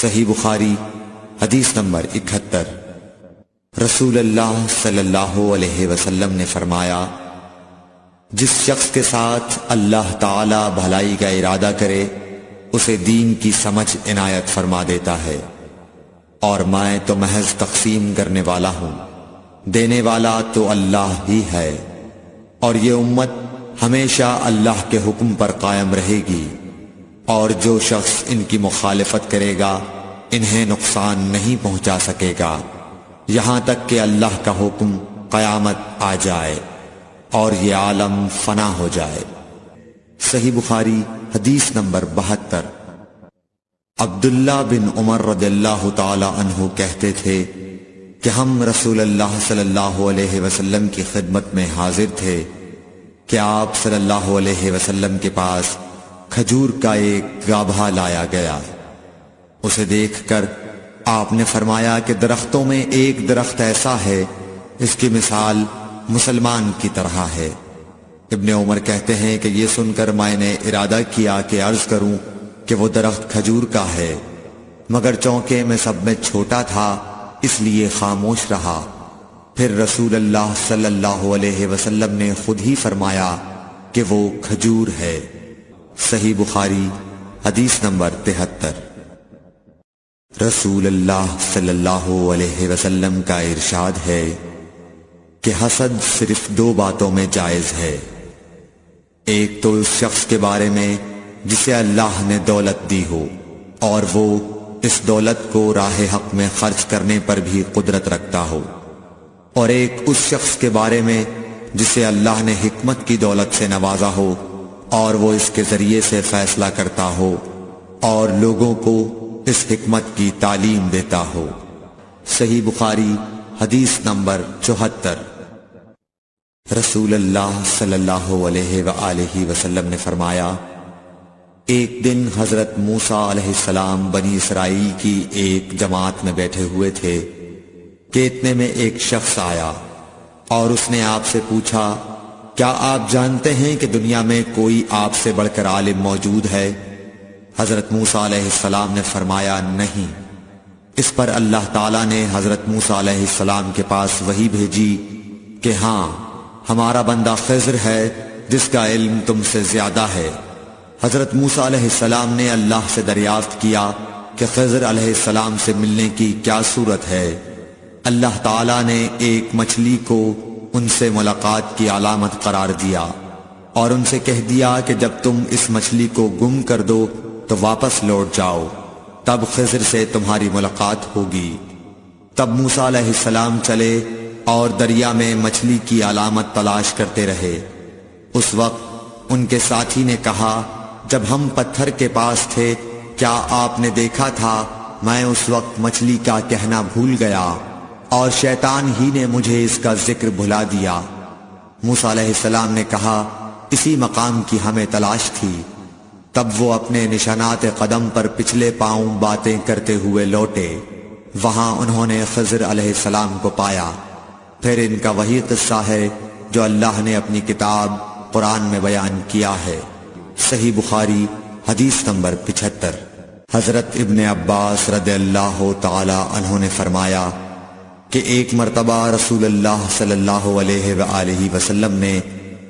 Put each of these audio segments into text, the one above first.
صحیح بخاری حدیث نمبر 71۔ رسول اللہ صلی اللہ علیہ وسلم نے فرمایا، جس شخص کے ساتھ اللہ تعالی بھلائی کا ارادہ کرے اسے دین کی سمجھ عنایت فرما دیتا ہے، اور میں تو محض تقسیم کرنے والا ہوں، دینے والا تو اللہ ہی ہے، اور یہ امت ہمیشہ اللہ کے حکم پر قائم رہے گی، اور جو شخص ان کی مخالفت کرے گا انہیں نقصان نہیں پہنچا سکے گا یہاں تک کہ اللہ کا حکم قیامت آ جائے اور یہ عالم فنا ہو جائے۔ صحیح بخاری حدیث نمبر 72۔ عبداللہ بن عمر رضی اللہ تعالی عنہ کہتے تھے کہ ہم رسول اللہ صلی اللہ علیہ وسلم کی خدمت میں حاضر تھے کہ آپ صلی اللہ علیہ وسلم کے پاس کھجور کا ایک گابھا لایا گیا۔ اسے دیکھ کر آپ نے فرمایا کہ درختوں میں ایک درخت ایسا ہے اس کی مثال مسلمان کی طرح ہے۔ ابن عمر کہتے ہیں کہ یہ سن کر میں نے ارادہ کیا کہ عرض کروں کہ وہ درخت کھجور کا ہے، مگر چونکہ میں سب میں چھوٹا تھا اس لیے خاموش رہا۔ پھر رسول اللہ صلی اللہ علیہ وسلم نے خود ہی فرمایا کہ وہ کھجور ہے۔ صحیح بخاری حدیث نمبر 73۔ رسول اللہ صلی اللہ علیہ وسلم کا ارشاد ہے کہ حسد صرف دو باتوں میں جائز ہے، ایک تو اس شخص کے بارے میں جسے اللہ نے دولت دی ہو اور وہ اس دولت کو راہ حق میں خرچ کرنے پر بھی قدرت رکھتا ہو، اور ایک اس شخص کے بارے میں جسے اللہ نے حکمت کی دولت سے نوازا ہو اور وہ اس کے ذریعے سے فیصلہ کرتا ہو اور لوگوں کو اس حکمت کی تعلیم دیتا ہو۔ صحیح بخاری حدیث نمبر 74۔ رسول اللہ صلی اللہ علیہ وآلہ وسلم نے فرمایا، ایک دن حضرت موسیٰ علیہ السلام بنی اسرائیل کی ایک جماعت میں بیٹھے ہوئے تھے کہ اتنے میں ایک شخص آیا اور اس نے آپ سے پوچھا، کیا آپ جانتے ہیں کہ دنیا میں کوئی آپ سے بڑھ کر عالم موجود ہے؟ حضرت موسیٰ علیہ السلام نے فرمایا، نہیں۔ اس پر اللہ تعالیٰ نے حضرت موسیٰ علیہ السلام کے پاس وحی بھیجی کہ ہاں، ہمارا بندہ خضر ہے جس کا علم تم سے زیادہ ہے۔ حضرت موسیٰ علیہ السلام نے اللہ سے دریافت کیا کہ خضر علیہ السلام سے ملنے کی کیا صورت ہے؟ اللہ تعالیٰ نے ایک مچھلی کو ان سے ملاقات کی علامت قرار دیا اور ان سے کہہ دیا کہ جب تم اس مچھلی کو گم کر دو تو واپس لوٹ جاؤ، تب خضر سے تمہاری ملاقات ہوگی۔ تب موسیٰ علیہ السلام چلے اور دریا میں مچھلی کی علامت تلاش کرتے رہے۔ اس وقت ان کے ساتھی نے کہا، جب ہم پتھر کے پاس تھے کیا آپ نے دیکھا تھا؟ میں اس وقت مچھلی کا کہنا بھول گیا اور شیطان ہی نے مجھے اس کا ذکر بھلا دیا۔ موسیٰ علیہ السلام نے کہا، اسی مقام کی ہمیں تلاش تھی۔ تب وہ اپنے نشانات قدم پر پچھلے پاؤں باتیں کرتے ہوئے لوٹے، وہاں انہوں نے خضر علیہ السلام کو پایا۔ پھر ان کا وہی قصہ ہے جو اللہ نے اپنی کتاب قرآن میں بیان کیا ہے۔ صحیح بخاری حدیث نمبر 75۔ حضرت ابن عباس رضی اللہ تعالی عنہ نے فرمایا کہ ایک مرتبہ رسول اللہ صلی اللہ علیہ وآلہ وسلم نے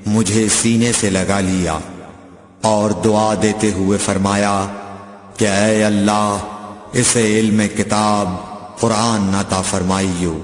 مجھے سینے سے لگا لیا اور دعا دیتے ہوئے فرمایا کہ اے اللہ، اسے علم کتاب قرآن عطا فرمائیو۔